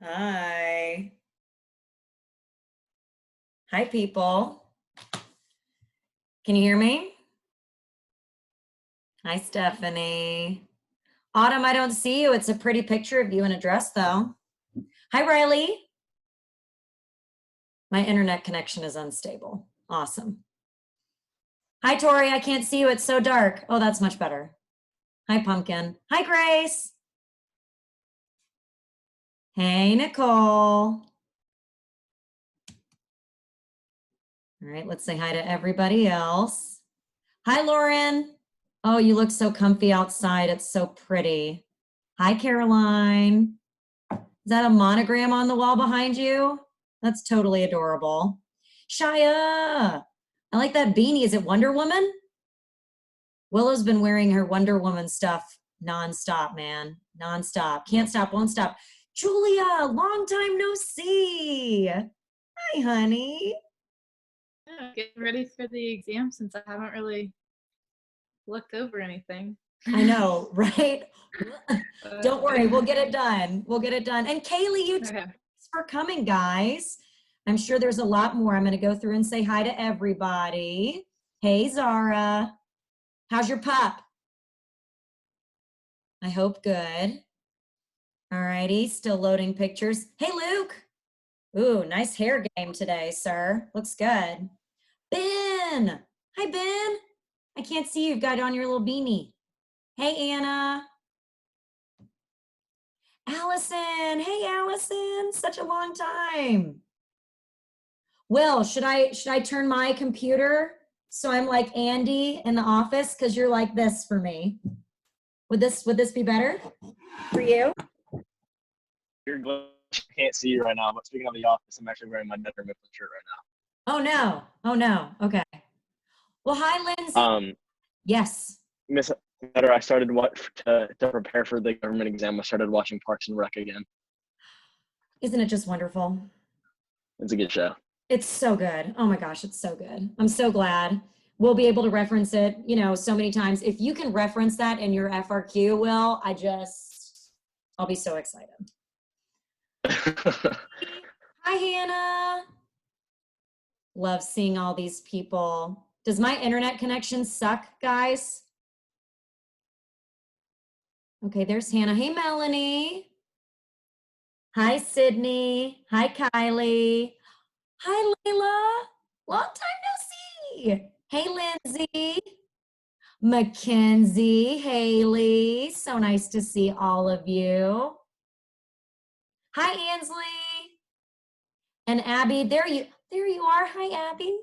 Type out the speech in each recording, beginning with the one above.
Hi. Hi, people. Can you hear me? Hi, Stephanie. Autumn, I don't see you. It's a pretty picture of you in a dress, though. Hi, Riley. My internet connection is unstable. Awesome. Hi, Tori. I can't see you. It's so dark. Oh, that's much better. Hi, Pumpkin. Hi, Grace. Hey, Nicole. All right, let's say hi to everybody else. Hi, Lauren. Oh, you look so comfy outside. It's so pretty. Hi, Caroline. Is that a monogram on the wall behind you? That's totally adorable. Shia, I like that beanie. Is it Wonder Woman? Willow's been wearing her Wonder Woman stuff nonstop, man. Nonstop. Can't stop, won't stop. Julia, long time no see. Hi, honey. Yeah, getting ready for the exam since I haven't really looked over anything. I know, right? Don't worry, we'll get it done. We'll get it done. And Kaylee, you too. Thanks for coming, guys. I'm sure there's a lot more. I'm going to go through and say hi to everybody. Hey, Zara. How's your pup? I hope good. All righty, still loading pictures. Hey, Luke. Ooh, nice hair game today, sir. Looks good. Ben. Hi, Ben. I can't see you. You've got on your little beanie. Hey, Anna. Allison. Hey, Allison. Such a long time. Will, should I turn my computer so I'm like Andy in the office? Because you're like this for me. Would this be better for you? You're glad I can't see you right now, but speaking of the office, I'm actually wearing my Nether Mifflin shirt right now. Oh no. Oh no. Okay. Well, hi, Lindsay. Yes. Miss Netter, I started to prepare for the government exam. I started watching Parks and Rec again. Isn't it just wonderful? It's a good show. It's so good. Oh my gosh, it's so good. I'm so glad we'll be able to reference it, you know, so many times. If you can reference that in your FRQ, Will, I'll be so excited. Hi, Hannah. Love seeing all these people. Does my internet connection suck, guys? Okay, there's Hannah. Hey, Melanie. Hi, Sydney. Hi, Kylie. Hi, Layla. Long time no see. Hey, Lindsay. Mackenzie, Haley. So nice to see all of you. Hi, Ansley. And Abby, there you are. Hi, Abby.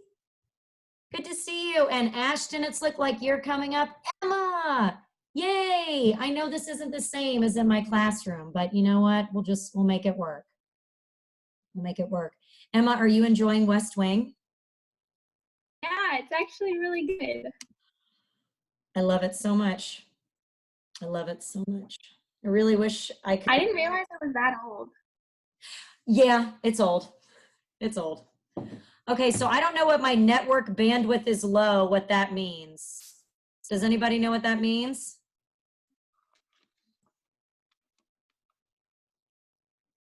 Good to see you. And Ashton, it's looked like you're coming up. Emma, yay. I know this isn't the same as in my classroom, but you know what? We'll make it work. We'll make it work. Emma, are you enjoying West Wing? Yeah, it's actually really good. I love it so much. I love it so much. I really wish I could. I didn't realize it was that old. Yeah, it's old. It's old. Okay, so I don't know what my network bandwidth is low, what that means. Does anybody know what that means?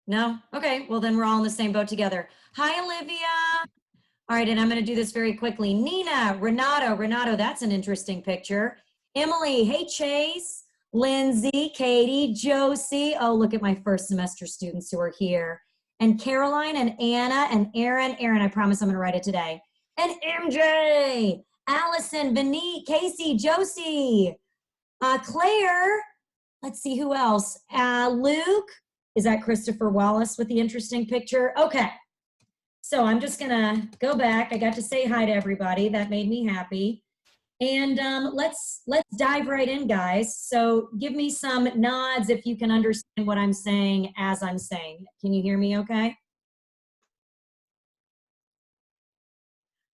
No? Okay, well then we're all in the same boat together. Hi, Olivia. All right, and I'm gonna do this very quickly. Nina, Renato, that's an interesting picture. Emily, hey, Chase, Lindsay, Katie, Josie. Oh, look at my first semester students who are here. And Caroline and Anna and Aaron, I promise I'm gonna write it today. And MJ, Allison, Benite, Casey, Josie, Claire, let's see who else. Luke, is that Christopher Wallace with the interesting picture? Okay, so I'm just gonna go back. I got to say hi to everybody. That made me happy. And let's dive right in, guys. So give me some nods if you can understand what I'm saying as I'm saying it. Can you hear me okay?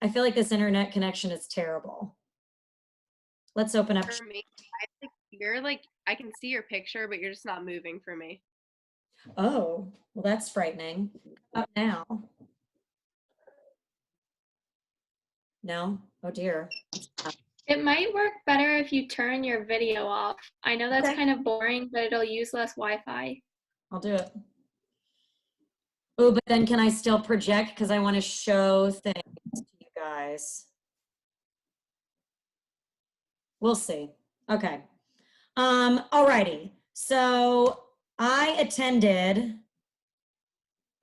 I feel like this internet connection is terrible. Let's open up. For me, I think you're like, I can see your picture, but you're just not moving for me. Oh, well, that's frightening. Up now. No? Oh dear. It might work better if you turn your video off. I know that's kind of boring, but it'll use less Wi-Fi. I'll do it. Oh, but then can I still project? Because I want to show things to you guys. We'll see. Okay. Alrighty. So I attended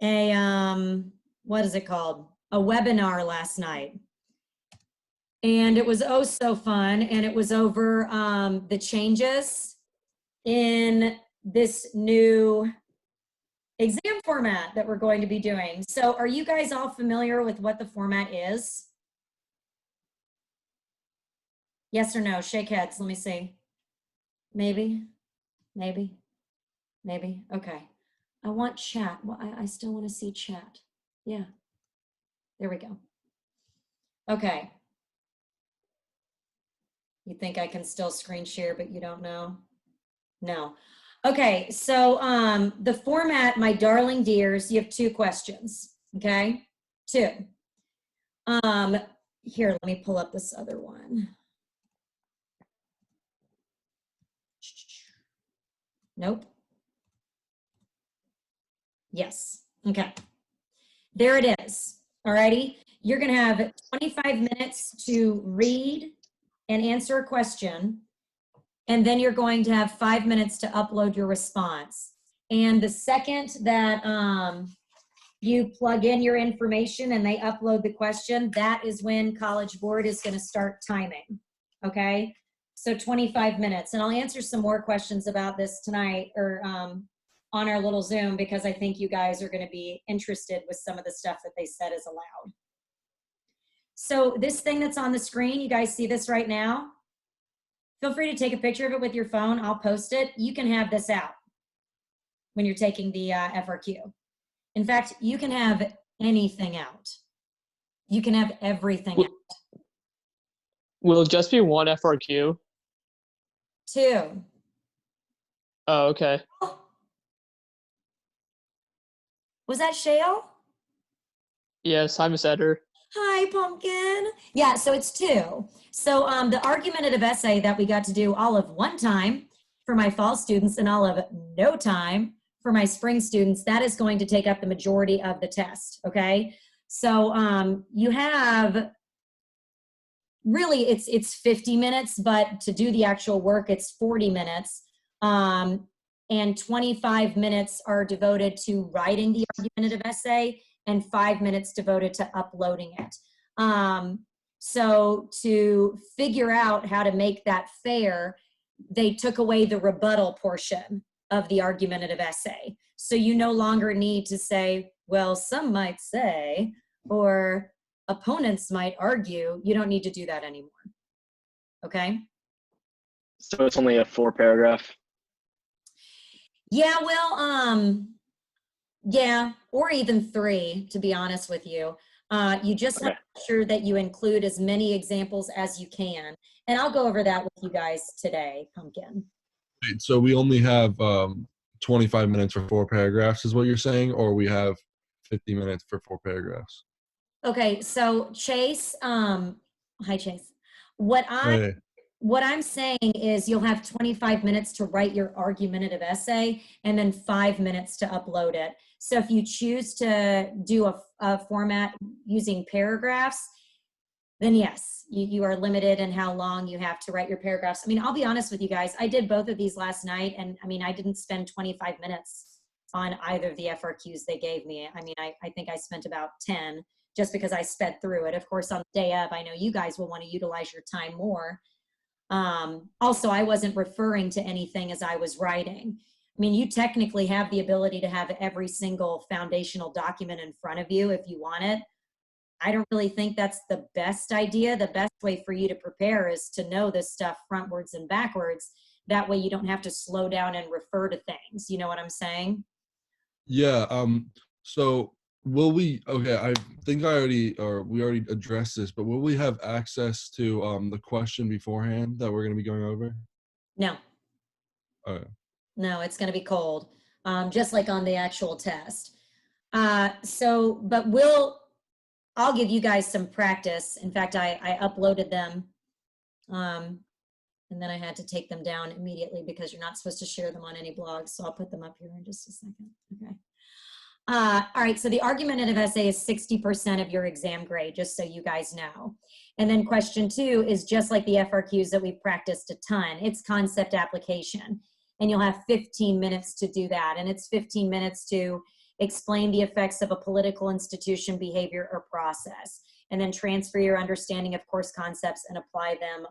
a, what is it called? A webinar last night. And it was oh so fun. And it was over the changes in this new exam format that we're going to be doing. So are you guys all familiar with what the format is? Yes or no? Shake heads. Let me see. Maybe, maybe, maybe. Okay. I want chat. Well, I still want to see chat. Yeah. There we go. Okay. You think I can still screen share, but you don't know? No. Okay. So the format, my darling dears, you have 2 questions. Okay. 2. Here, let me pull up this other one. Nope. Yes. Okay. There it is. Alrighty. You're going to have 25 minutes to read and answer a question. And then you're going to have 5 minutes to upload your response. And the second that you plug in your information and they upload the question, that is when College Board is going to start timing. Okay. So 25 minutes. And I'll answer some more questions about this tonight or on our little Zoom, because I think you guys are going to be interested with some of the stuff that they said is allowed. So this thing that's on the screen, you guys see this right now? Feel free to take a picture of it with your phone. I'll post it. You can have this out when you're taking the FRQ. In fact, you can have anything out. You can have everything out. Will it just be one FRQ? 2. Oh, okay. Was that Shale? Yes, hi, Miss Eder. Hi, Pumpkin. Yeah, so it's 2. So the argumentative essay that we got to do all of one time for my fall students and all of no time for my spring students, that is going to take up the majority of the test, okay? So you have, really it's 50 minutes, but to do the actual work, it's 40 minutes. And 25 minutes are devoted to writing the argumentative essay and 5 minutes devoted to uploading it. So to figure out how to make that fair, they took away the rebuttal portion of the argumentative essay. So you no longer need to say, well, some might say, or opponents might argue. You don't need to do that anymore. Okay? So it's only a 4-paragraph. Yeah, well, yeah, or even 3, to be honest with you. You just want to make sure that you include as many examples as you can. And I'll go over that with you guys today, Pumpkin. So we only have 25 minutes for 4 paragraphs is what you're saying, or we have 50 minutes for 4 paragraphs? Okay, so Chase, hi Chase. What I'm saying is you'll have 25 minutes to write your argumentative essay and then 5 minutes to upload it. So if you choose to do a format using paragraphs, then yes, you are limited in how long you have to write your paragraphs. I mean, I'll be honest with you guys. I did both of these last night, and I mean, I didn't spend 25 minutes on either of the FRQs they gave me. I mean, I think I spent about 10 just because I sped through it. Of course, on the day of, I know you guys will want to utilize your time more. Also, I wasn't referring to anything as I was writing. I mean, you technically have the ability to have every single foundational document in front of you if you want it. I don't really think that's the best idea. The best way for you to prepare is to know this stuff frontwards and backwards. That way you don't have to slow down and refer to things. You know what I'm saying? Yeah. So will we, okay, I think we already addressed this, but will we have access to the question beforehand that we're going to be going over? No. Okay. No, it's going to be cold, just like on the actual test. But I'll give you guys some practice. In fact, I uploaded them, and then I had to take them down immediately because you're not supposed to share them on any blogs. So I'll put them up here in just a second. Okay. All right, so the argumentative essay is 60% of your exam grade, just so you guys know. And then question 2 is just like the FRQs that we've practiced a ton. It's concept application. And you'll have 15 minutes to do that. And it's 15 minutes to explain the effects of a political institution, behavior, or process. And then transfer your understanding of course concepts and apply them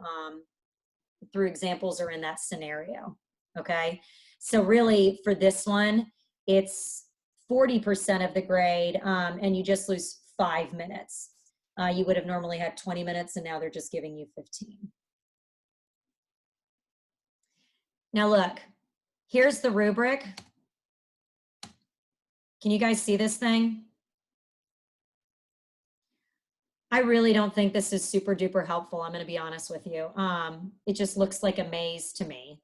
through examples or in that scenario. Okay? So really for this one, it's 40% of the grade, and you just lose 5 minutes. You would have normally had 20 minutes, and now they're just giving you 15. Now look, here's the rubric. Can you guys see this thing? I really don't think this is super duper helpful. I'm going to be honest with you. It just looks like a maze to me.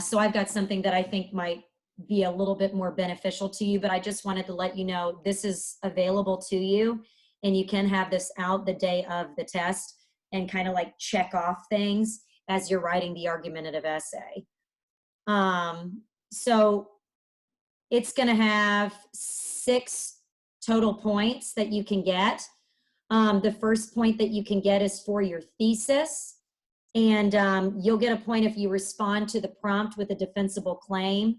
So I've got something that I think might be a little bit more beneficial to you, but I just wanted to let you know this is available to you, and you can have this out the day of the test and kind of like check off things as you're writing the argumentative essay. So it's going to have 6 total points that you can get. The first point that you can get is for your thesis, and you'll get a point if you respond to the prompt with a defensible claim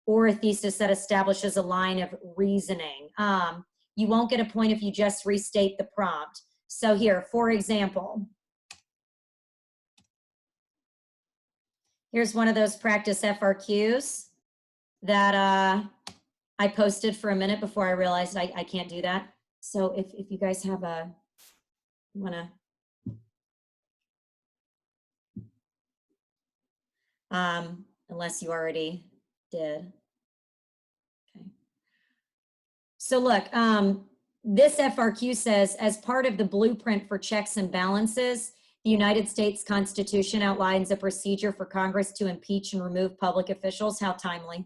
or a thesis that establishes a line of reasoning. You won't get a point if you just restate the prompt. So here, for example, here's one of those practice FRQs that I posted for a minute before I realized I can't do that. So if you guys have unless you already did. Okay. So look, this FRQ says, as part of the blueprint for checks and balances, the United States Constitution outlines a procedure for Congress to impeach and remove public officials, how timely,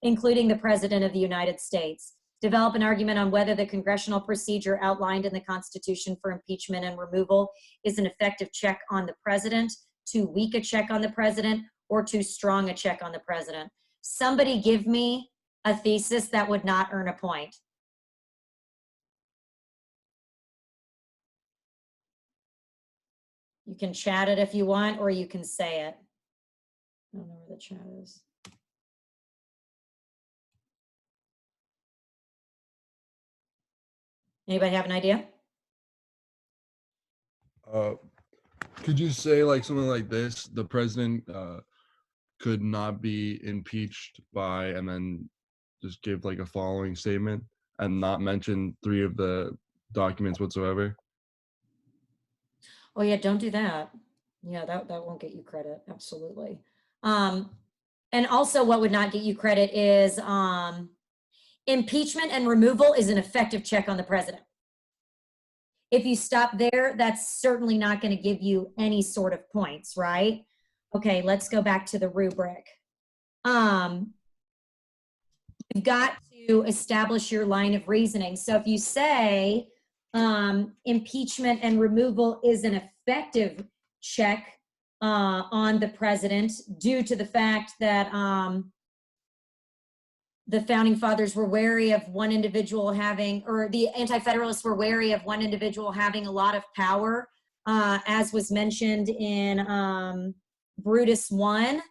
including the President of the United States. Develop an argument on whether the congressional procedure outlined in the Constitution for impeachment and removal is an effective check on the President, too weak a check on the President, or too strong a check on the President. Somebody give me a thesis that would not earn a point. You can chat it if you want, or you can say it. I don't know where the chat is. Anybody have an idea? Could you say like something like this? The president could not be impeached by, and then just give like a following statement and not mention 3 of the documents whatsoever. Oh yeah, don't do that. Yeah, that won't get you credit. Absolutely. And also what would not get you credit is impeachment and removal is an effective check on the president. If you stop there, that's certainly not going to give you any sort of points, right? Okay, let's go back to the rubric. You've got to establish your line of reasoning. So if you say impeachment and removal is an effective check on the president due to the fact that the founding fathers were wary of one individual having, or the anti-federalists were wary of one individual having a lot of power, as was mentioned in Brutus 1.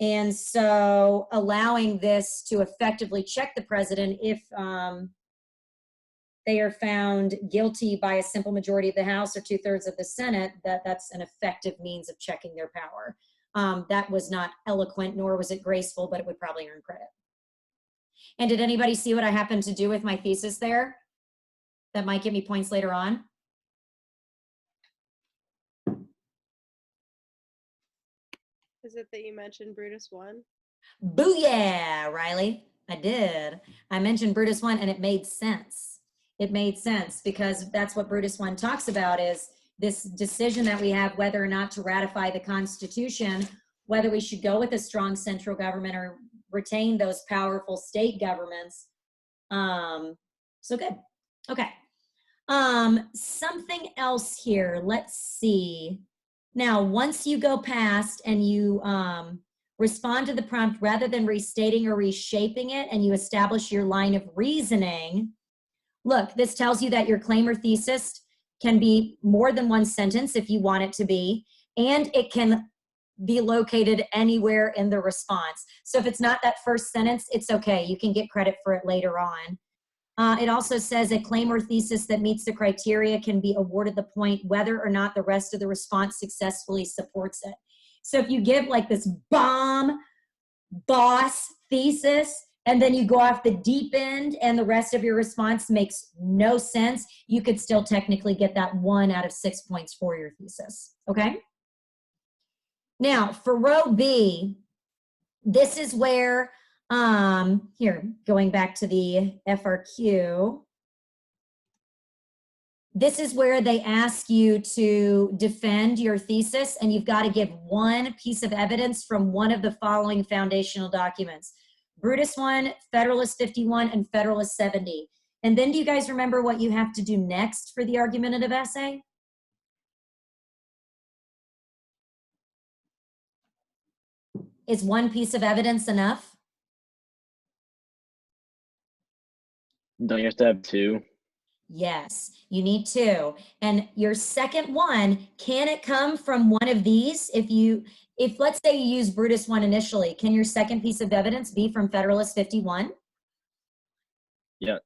And so allowing this to effectively check the president if they are found guilty by a simple majority of the House or 2/3 of the Senate, that's an effective means of checking their power. That was not eloquent, nor was it graceful, but it would probably earn credit. And did anybody see what I happened to do with my thesis there? That might give me points later on. Is it that you mentioned Brutus 1? Booyah, Riley. I did. I mentioned Brutus 1 and it made sense. It made sense because that's what Brutus 1 talks about, is this decision that we have whether or not to ratify the Constitution, whether we should go with a strong central government or retain those powerful state governments. So good. Okay. Something else here. Let's see. Now, once you go past and you respond to the prompt rather than restating or reshaping it, and you establish your line of reasoning. Look, this tells you that your claim or thesis can be more than one sentence if you want it to be, and it can be located anywhere in the response. So if it's not that first sentence, it's okay. You can get credit for it later on. It also says a claim or thesis that meets the criteria can be awarded the point whether or not the rest of the response successfully supports it. So if you give like this bomb boss thesis and then you go off the deep end and the rest of your response makes no sense, you could still technically get that 1 out of 6 points for your thesis, okay? Now, for row B, this is where, here, going back to the FRQ, this is where they ask you to defend your thesis, and you've got to give one piece of evidence from one of the following foundational documents: Brutus 1, Federalist 51, and Federalist 70. And then do you guys remember what you have to do next for the argumentative essay? Is one piece of evidence enough? Don't you have to have 2? Yes, you need 2. And your second one, can it come from one of these? If let's say you use Brutus 1 initially, can your second piece of evidence be from Federalist 51? Yeah.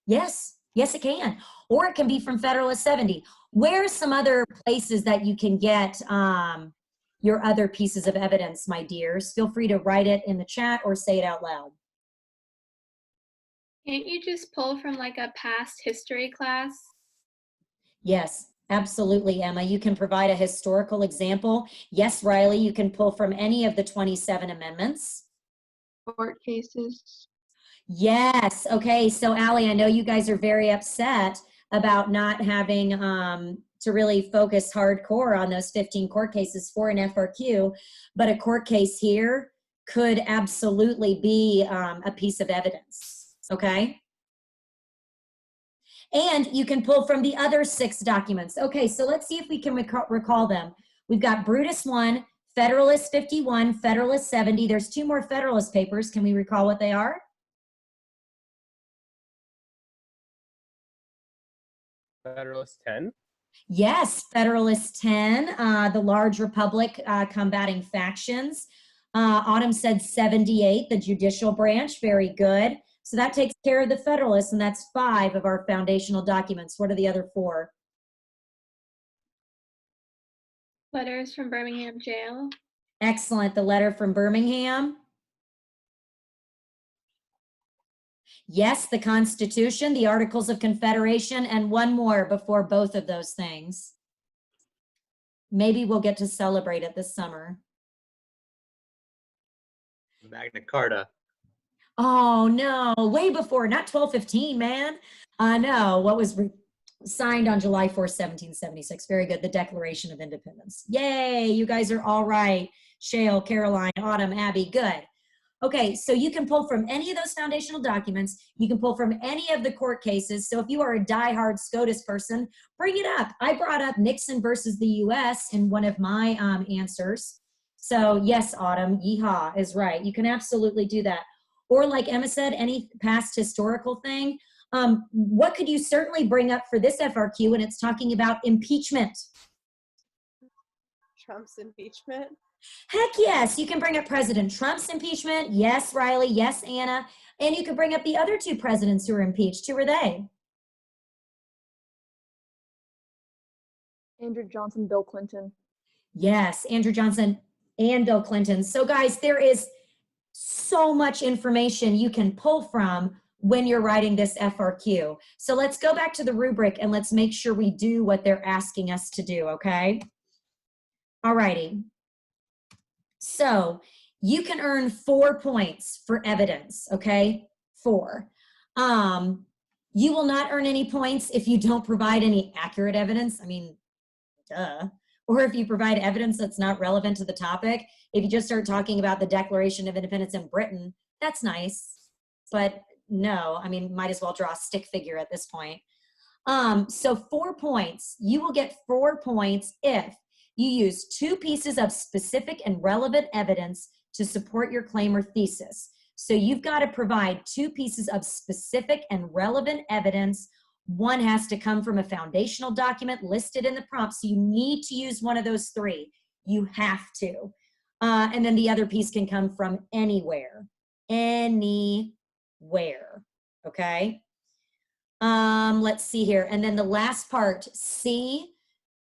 Yes, yes it can. Or it can be from Federalist 70. Where are some other places that you can get your other pieces of evidence, my dears? Feel free to write it in the chat or say it out loud. Can't you just pull from like a past history class? Yes, absolutely, Emma. You can provide a historical example. Yes, Riley, you can pull from any of the 27 amendments. Court cases. Yes. Okay. So, Allie, I know you guys are very upset about not having to really focus hardcore on those 15 court cases for an FRQ, but a court case here could absolutely be a piece of evidence. Okay. And you can pull from the other 6 documents. Okay, so let's see if we can recall them. We've got Brutus 1, Federalist 51, Federalist 70. There's 2 more Federalist papers. Can we recall what they are? Federalist 10. Yes, Federalist 10, the large republic combating factions. Autumn said 78, the judicial branch. Very good. So that takes care of the Federalists, and that's 5 of our foundational documents. What are the other 4? Letters from Birmingham jail. Excellent. The letter from Birmingham. Yes, the Constitution, the Articles of Confederation, and one more before both of those things. Maybe we'll get to celebrate it this summer. Magna Carta. Oh, no, way before, not 1215, man. No, what was signed on July 4th, 1776. Very good, the Declaration of Independence. Yay, you guys are all right. Shale, Caroline, Autumn, Abby, good. Okay, so you can pull from any of those foundational documents. You can pull from any of the court cases. So if you are a diehard SCOTUS person, bring it up. I brought up Nixon versus the U.S. in one of my answers. So yes, Autumn, yeehaw is right. You can absolutely do that. Or like Emma said, any past historical thing. What could you certainly bring up for this FRQ when it's talking about impeachment? Trump's impeachment. Heck yes, you can bring up President Trump's impeachment. Yes, Riley. Yes, Anna. And you can bring up the other 2 presidents who were impeached. Who were they? Andrew Johnson, Bill Clinton. Yes, Andrew Johnson and Bill Clinton. So guys, there is so much information you can pull from when you're writing this FRQ. So let's go back to the rubric and let's make sure we do what they're asking us to do, okay? All righty. So you can earn 4 points for evidence, okay? 4. You will not earn any points if you don't provide any accurate evidence. I mean, duh. Or if you provide evidence that's not relevant to the topic. If you just start talking about the Declaration of Independence in Britain, that's nice. But no, I mean, might as well draw a stick figure at this point. So 4 points. You will get 4 points if you use 2 pieces of specific and relevant evidence to support your claim or thesis. So you've got to provide 2 pieces of specific and relevant evidence. One has to come from a foundational document listed in the prompt. So you need to use one of those 3. You have to. And then the other piece can come from anywhere. Anywhere. Okay? Let's see here. And then the last part, C,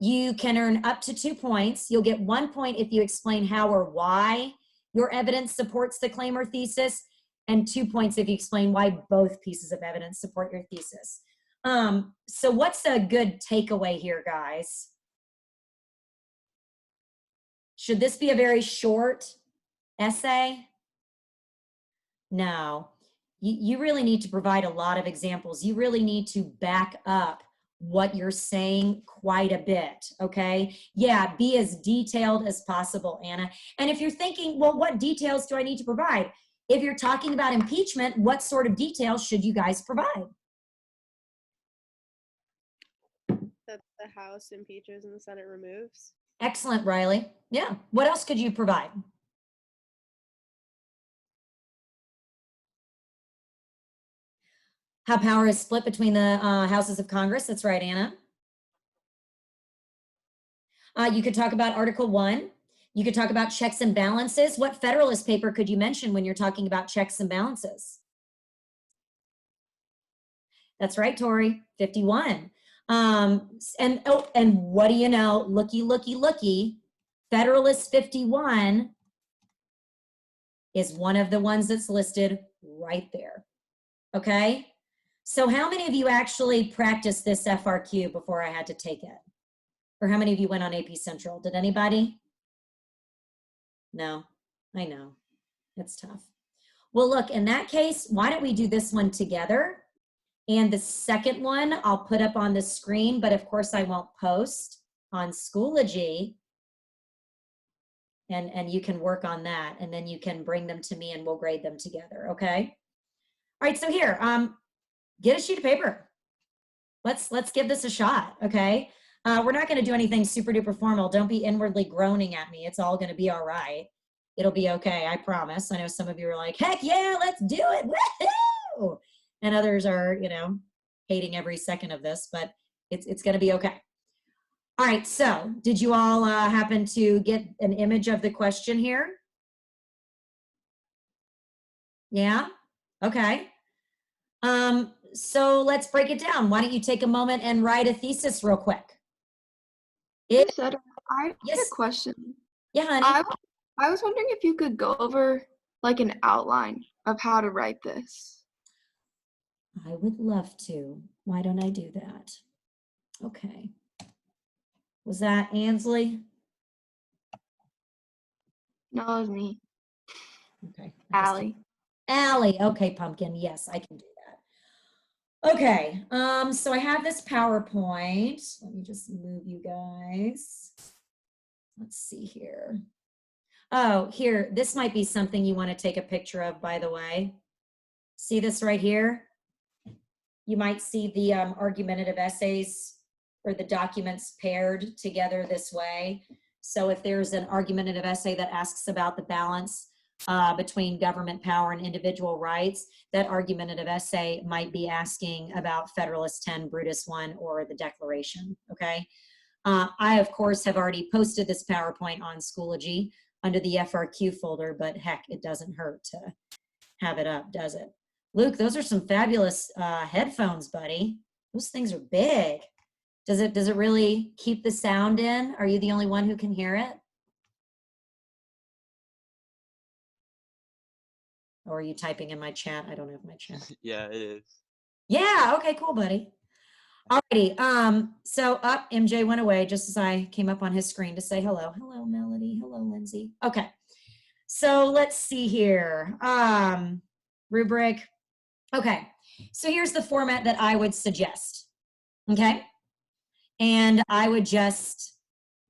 you can earn up to 2 points. You'll get 1 point if you explain how or why your evidence supports the claim or thesis, and 2 points if you explain why both pieces of evidence support your thesis. So what's a good takeaway here, guys? Should this be a very short essay? No. You really need to provide a lot of examples. You really need to back up what you're saying quite a bit, okay? Yeah, be as detailed as possible, Anna. And if you're thinking, well, what details do I need to provide? If you're talking about impeachment, what sort of details should you guys provide? That the House impeaches and the Senate removes. Excellent, Riley. Yeah. What else could you provide? How power is split between the houses of Congress. That's right, Anna. You could talk about Article 1. You could talk about checks and balances. What Federalist paper could you mention when you're talking about checks and balances? That's right, Tori, 51. And what do you know? Looky, looky, looky. Federalist 51 is one of the ones that's listed right there. Okay? So how many of you actually practiced this FRQ before I had to take it? Or how many of you went on AP Central? Did anybody? No, I know. It's tough. Well, look, in that case, why don't we do this one together? And the second one I'll put up on the screen, but of course I won't post on Schoology. And you can work on that, and then you can bring them to me and we'll grade them together, okay? All right, so here, get a sheet of paper. Let's give this a shot, okay? We're not gonna do anything super duper formal. Don't be inwardly groaning at me. It's all gonna be all right. It'll be okay, I promise. I know some of you are like, heck yeah, let's do it, woohoo! And others are, you know, hating every second of this, but it's gonna be okay. All right, so did you all happen to get an image of the question here? Yeah, okay. So let's break it down. Why don't you take a moment and write a thesis real quick? I had Yes. a question. Yeah, honey. I was wondering if you could go over like an outline of how to write this. I would love to. Why don't I do that? Okay. Was that Ansley? No, it was me. Okay. Allie. Allie. Okay, Pumpkin. Yes, I can do that. Okay. So I have this PowerPoint. Let me just move you guys. Let's see here. Oh, here. This might be something you want to take a picture of, by the way. See this right here? You might see the argumentative essays or the documents paired together this way. So if there's an argumentative essay that asks about the balance between government power and individual rights, that argumentative essay might be asking about Federalist 10, Brutus 1, or the Declaration, okay? I, of course, have already posted this PowerPoint on Schoology under the FRQ folder, but heck, it doesn't hurt to have it up, does it? Luke, those are some fabulous headphones, buddy. Those things are big. Does it really keep the sound in? Are you the only one who can hear it? Or are you typing in my chat? I don't have my chat. Yeah, it is. Yeah, okay, cool, buddy. Alrighty, so up, MJ went away just as I came up on his screen to say hello. Hello, Melody. Hello, Lindsay. Okay, so let's see here. Rubric. Okay, so here's the format that I would suggest, okay? And I would just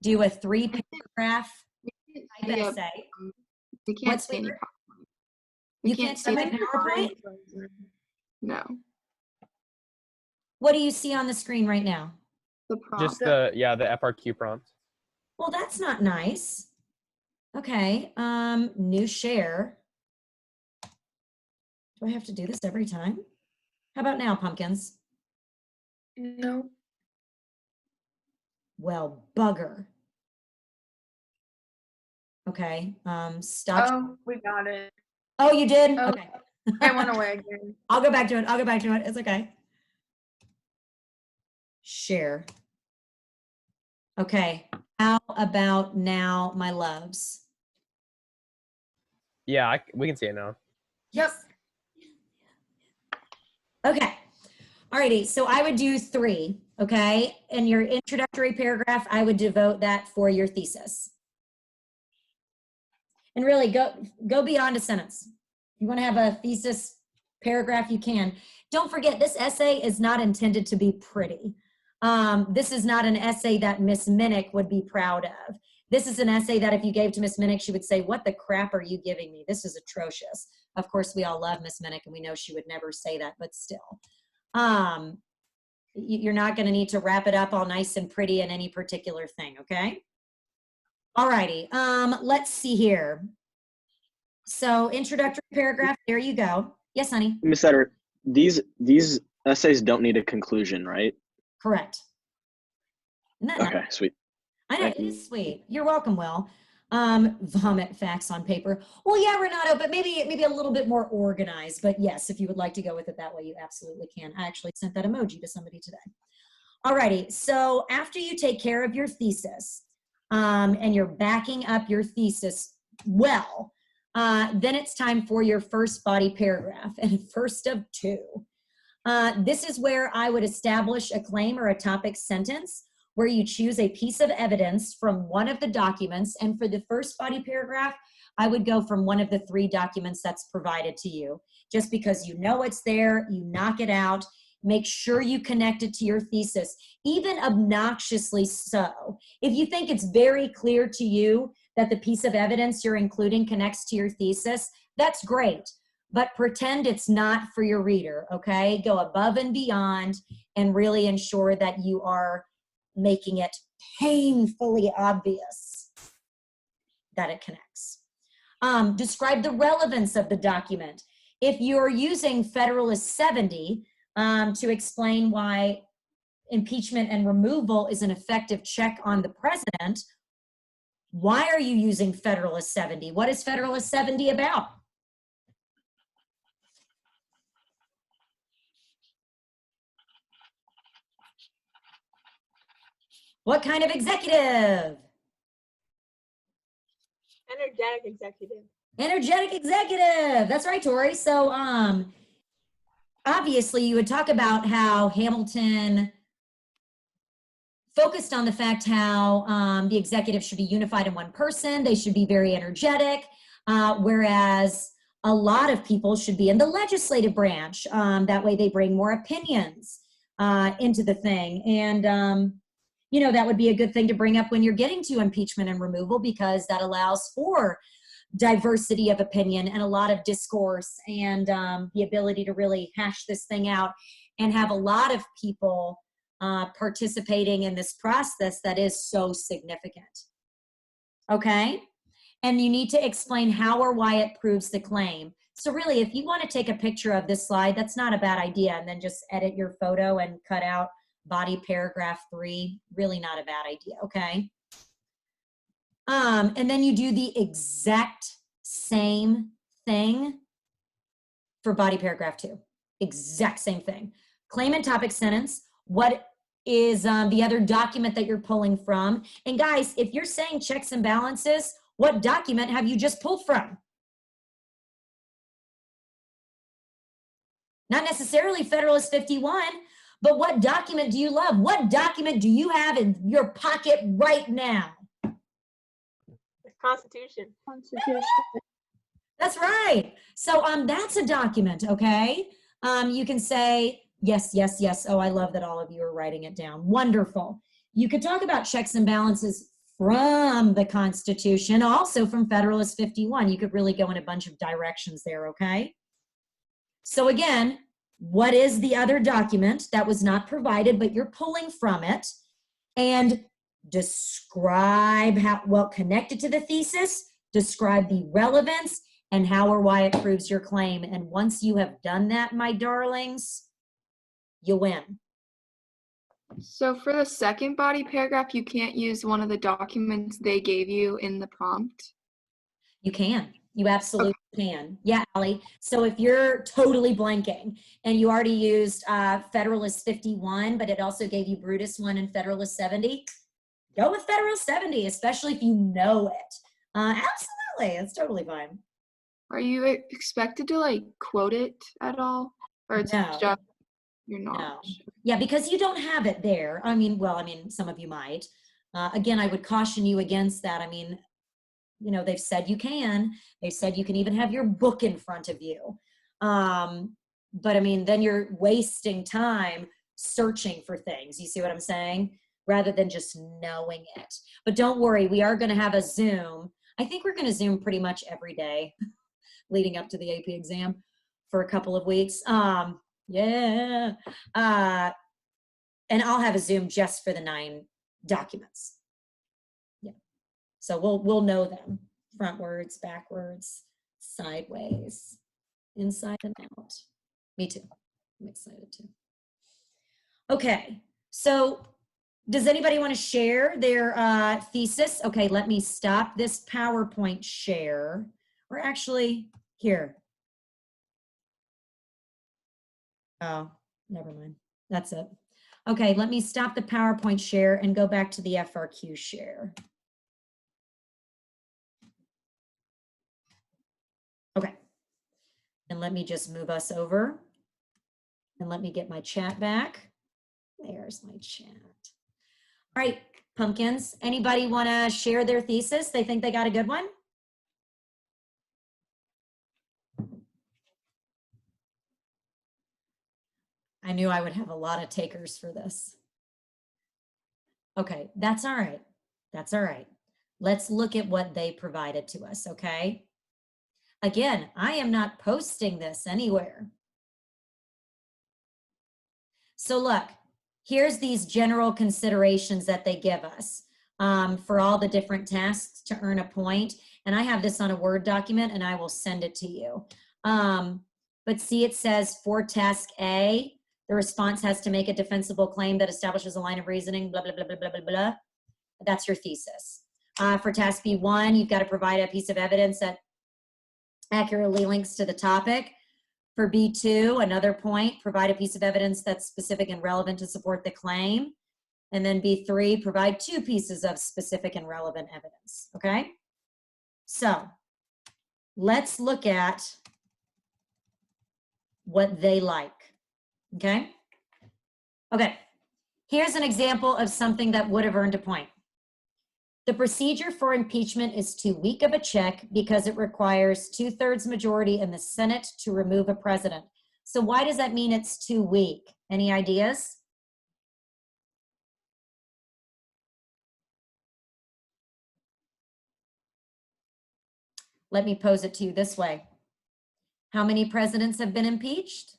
do a 3-paragraph type essay. We can't see any PowerPoint. You can't see my PowerPoint? No. What do you see on the screen right now? The prompt. Just the FRQ prompt. Well, that's not nice. Okay, new share. Do I have to do this every time? How about now, pumpkins? No. Well, bugger. Okay, stop. Oh, we got it. Oh, you did? Oh. Okay. It went away again. I'll go back to it. I'll go back to it. It's okay. Share. Okay. How about now, my loves? Yeah, we can see it now. Yep. Okay. Alrighty. So I would do 3. Okay. And your introductory paragraph, I would devote that for your thesis. And really go beyond a sentence. If you want to have a thesis paragraph, you can. Don't forget, this essay is not intended to be pretty. This is not an essay that Miss Minnick would be proud of. This is an essay that if you gave to Miss Minnick, she would say, what the crap are you giving me? This is atrocious. Of course, we all love Miss Minnick, and we know she would never say that, but still. You're not going to need to wrap it up all nice and pretty in any particular thing, okay? All righty. Let's see here. So introductory paragraph, there you go. Yes, honey? Miss Etter, these essays don't need a conclusion, right? Correct. Isn't that nice? Okay, sweet. I know, Thank it you. is sweet. You're welcome, Will. Vomit facts on paper. Well, yeah, Renato, but maybe a little bit more organized. But yes, if you would like to go with it that way, you absolutely can. I actually sent that emoji to somebody today. Alrighty, so after you take care of your thesis, and you're backing up your thesis well, then it's time for your first body paragraph, and first of 2. This is where I would establish a claim or a topic sentence where you choose a piece of evidence from one of the documents. And for the first body paragraph, I would go from one of the 3 documents that's provided to you. Just because you know it's there, you knock it out. Make sure you connect it to your thesis, even obnoxiously so. If you think it's very clear to you that the piece of evidence you're including connects to your thesis, that's great. But pretend it's not for your reader, okay? Go above and beyond and really ensure that you are making it painfully obvious that it connects. Describe the relevance of the document. If you're using Federalist 70 to explain why impeachment and removal is an effective check on the president, why are you using Federalist 70? What is Federalist 70 about? What kind of executive? Energetic executive. Energetic executive. That's right, Tori. So obviously you would talk about how Hamilton focused on the fact how the executive should be unified in one person. They should be very energetic, whereas a lot of people should be in the legislative branch. That way they bring more opinions into the thing. And you know, that would be a good thing to bring up when you're getting to impeachment and removal, because that allows for diversity of opinion and a lot of discourse and the ability to really hash this thing out and have a lot of people participating in this process that is so significant. Okay? And you need to explain how or why it proves the claim. So really, if you want to take a picture of this slide, that's not a bad idea, and then just edit your photo and cut out body paragraph 3, really not a bad idea, okay? And then you do the exact same thing for body paragraph 2. Exact same thing. Claim and topic sentence. What is the other document that you're pulling from? And guys, if you're saying checks and balances, what document have you just pulled from? Not necessarily Federalist 51, but what document do you love? What document do you have in your pocket right now? The Constitution. That's right. So that's a document, okay? You can say, yes, yes, yes. Oh, I love that all of you are writing it down. Wonderful. You could talk about checks and balances from the Constitution, also from Federalist 51. You could really go in a bunch of directions there, okay? So again, what is the other document that was not provided, but you're pulling from it? And describe how, well, connected to the thesis, describe the relevance, and how or why it proves your claim. And once you have done that, my darlings, you win. So for the second body paragraph, you can't use one of the documents they gave you in the prompt. You can. You absolutely can. Yeah, Allie. So if you're totally blanking and you already used Federalist 51, but it also gave you Brutus 1 and Federalist 70, go with Federalist 70, especially if you know it. Absolutely. It's totally fine. Are you expected to like quote it at all? Or it's No. just your No. knowledge? Yeah, because you don't have it there. I mean, some of you might. Again, I would caution you against that. I mean, you know, they've said you can. They've said you can even have your book in front of you. But I mean, then you're wasting time searching for things. You see what I'm saying? Rather than just knowing it. But don't worry, we are going to have a Zoom. I think we're going to Zoom pretty much every day leading up to the AP exam for a couple of weeks. Yeah. And I'll have a Zoom just for the 9 documents. Yeah. So we'll know them frontwards, backwards, sideways, inside and out. Me too. I'm excited too. Okay. So does anybody want to share their thesis? Okay, let me stop this PowerPoint share. Or actually, here. Oh, never mind. That's it. Okay, let me stop the PowerPoint share and go back to the FRQ share. Okay. And let me just move us over. And let me get my chat back. There's my chat. All right, pumpkins. Anybody want to share their thesis? They think they got a good one? I knew I would have a lot of takers for this. Okay, that's all right. That's all right. Let's look at what they provided to us, okay? Again, I am not posting this anywhere. So look, here's these general considerations that they give us for all the different tasks to earn a point. And I have this on a Word document and I will send it to you. But see, it says for task A, the response has to make a defensible claim that establishes a line of reasoning, blah, blah, blah, blah, blah, blah, blah. That's your thesis. For task B1, you've got to provide a piece of evidence that accurately links to the topic. For B2, another point, provide a piece of evidence that's specific and relevant to support the claim. And then B3, provide 2 pieces of specific and relevant evidence, okay? So let's look at what they like, okay? Okay, here's an example of something that would have earned a point. The procedure for impeachment is too weak of a check because it requires 2/3 majority in the Senate to remove a president. So why does that mean it's too weak? Any ideas? Let me pose it to you this way. How many presidents have been impeached?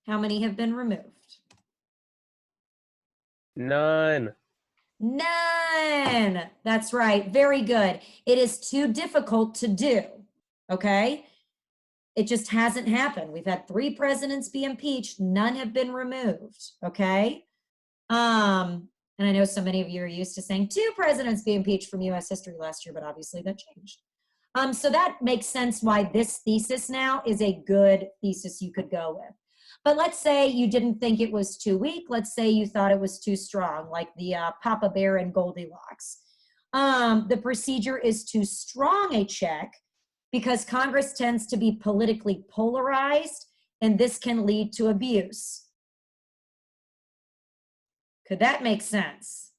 How many have been removed? None. None. That's right. Very good. It is too difficult to do. Okay. It just hasn't happened. We've had 3 presidents be impeached. None have been removed. Okay. And I know so many of you are used to saying 2 presidents be impeached from U.S. history last year, but obviously that changed. So that makes sense why this thesis now is a good thesis you could go with. But let's say you didn't think it was too weak. Let's say you thought it was too strong, like the Papa Bear and Goldilocks. The procedure is too strong a check because Congress tends to be politically polarized, and this can lead to abuse. Could that make sense?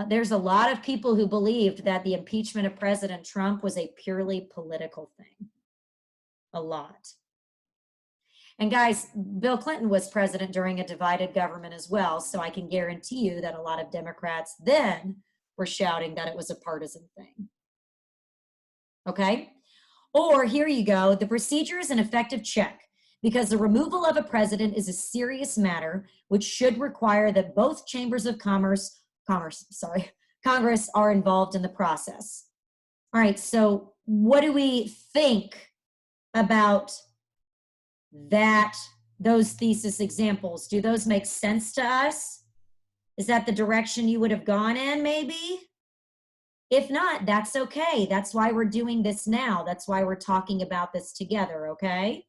There's a lot of people who believed that the impeachment of President Trump was a purely political thing. A lot. And guys, Bill Clinton was president during a divided government as well, so I can guarantee you that a lot of Democrats then were shouting that it was a partisan thing. Okay? Or here you go, the procedure is an effective check because the removal of a president is a serious matter which should require that both chambers of commerce Congress are involved in the process. All right, so what do we think about those thesis examples? Do those make sense to us? Is that the direction you would have gone in, maybe? If not, that's okay. That's why we're doing this now. That's why we're talking about this together, okay?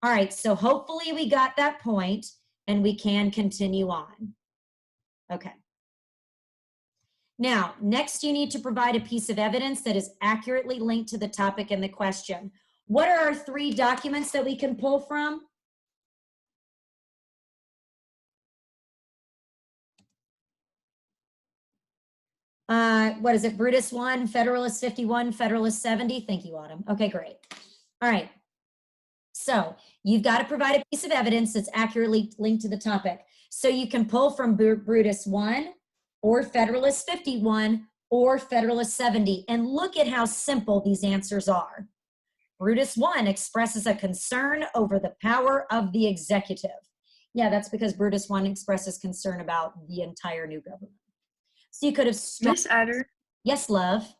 All right, so hopefully we got that point and we can continue on. Okay. Now, next you need to provide a piece of evidence that is accurately linked to the topic in the question. What are our 3 documents that we can pull from? What is it? Brutus 1, Federalist 51, Federalist 70. Thank you, Autumn. Okay, great. All right. So you've got to provide a piece of evidence that's accurately linked to the topic. So you can pull from Brutus 1 or Federalist 51 or Federalist 70. And look at how simple these answers are. Brutus 1 expresses a concern over the power of the executive. Yeah, that's because Brutus 1 expresses concern about the entire new government. So you could have Miss Eder, Yes, love.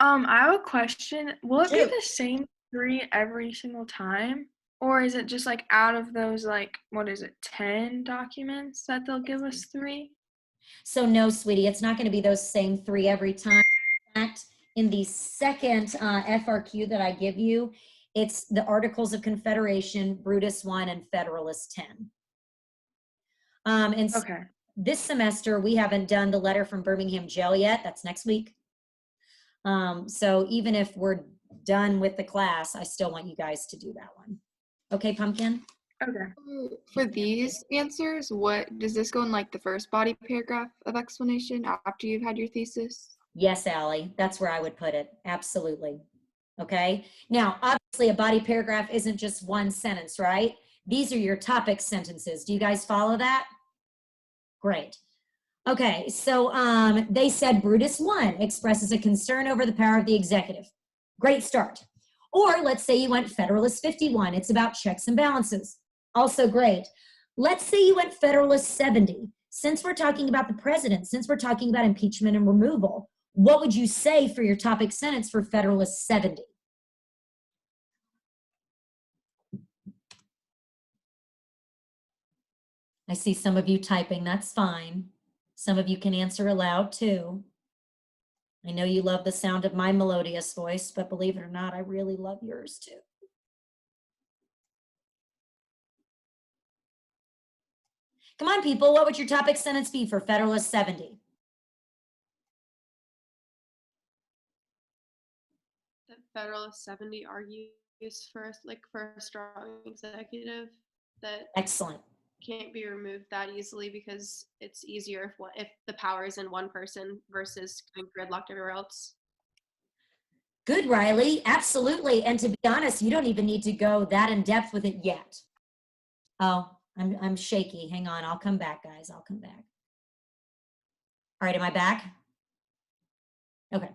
I have a question. Will it be Shoot. the same 3 every single time? Or is it just like out of those, like, what is it, 10 documents that they'll give us 3? So no, sweetie, it's not going to be those same 3 every time. In fact, in the second FRQ that I give you, it's the Articles of Confederation, Brutus 1, and Federalist 10. And Okay. this semester, we haven't done the letter from Birmingham Jail yet. That's next week. So even if we're done with the class, I still want you guys to do that one. Okay, Pumpkin? Okay. For these answers, what does this go in like the first body paragraph of explanation after you've had your thesis? Yes, Allie, that's where I would put it. Absolutely. Okay. Now, obviously, a body paragraph isn't just one sentence, right? These are your topic sentences. Do you guys follow that? Great. Okay, so they said Brutus 1 expresses a concern over the power of the executive. Great start. Or let's say you went Federalist 51. It's about checks and balances. Also great. Let's say you went Federalist 70. Since we're talking about the president, since we're talking about impeachment and removal, what would you say for your topic sentence for Federalist 70? I see some of you typing. That's fine. Some of you can answer aloud too. I know you love the sound of my melodious voice, but believe it or not, I really love yours too. Come on, people. What would your topic sentence be for Federalist 70? That Federalist 70 argues for a strong executive that Excellent. can't be removed that easily because it's easier if the power is in one person versus gridlocked everywhere else. Good, Riley. Absolutely. And to be honest, you don't even need to go that in depth with it yet. Oh, I'm shaky. Hang on. I'll come back, guys. I'll come back. All right. Am I back? Okay.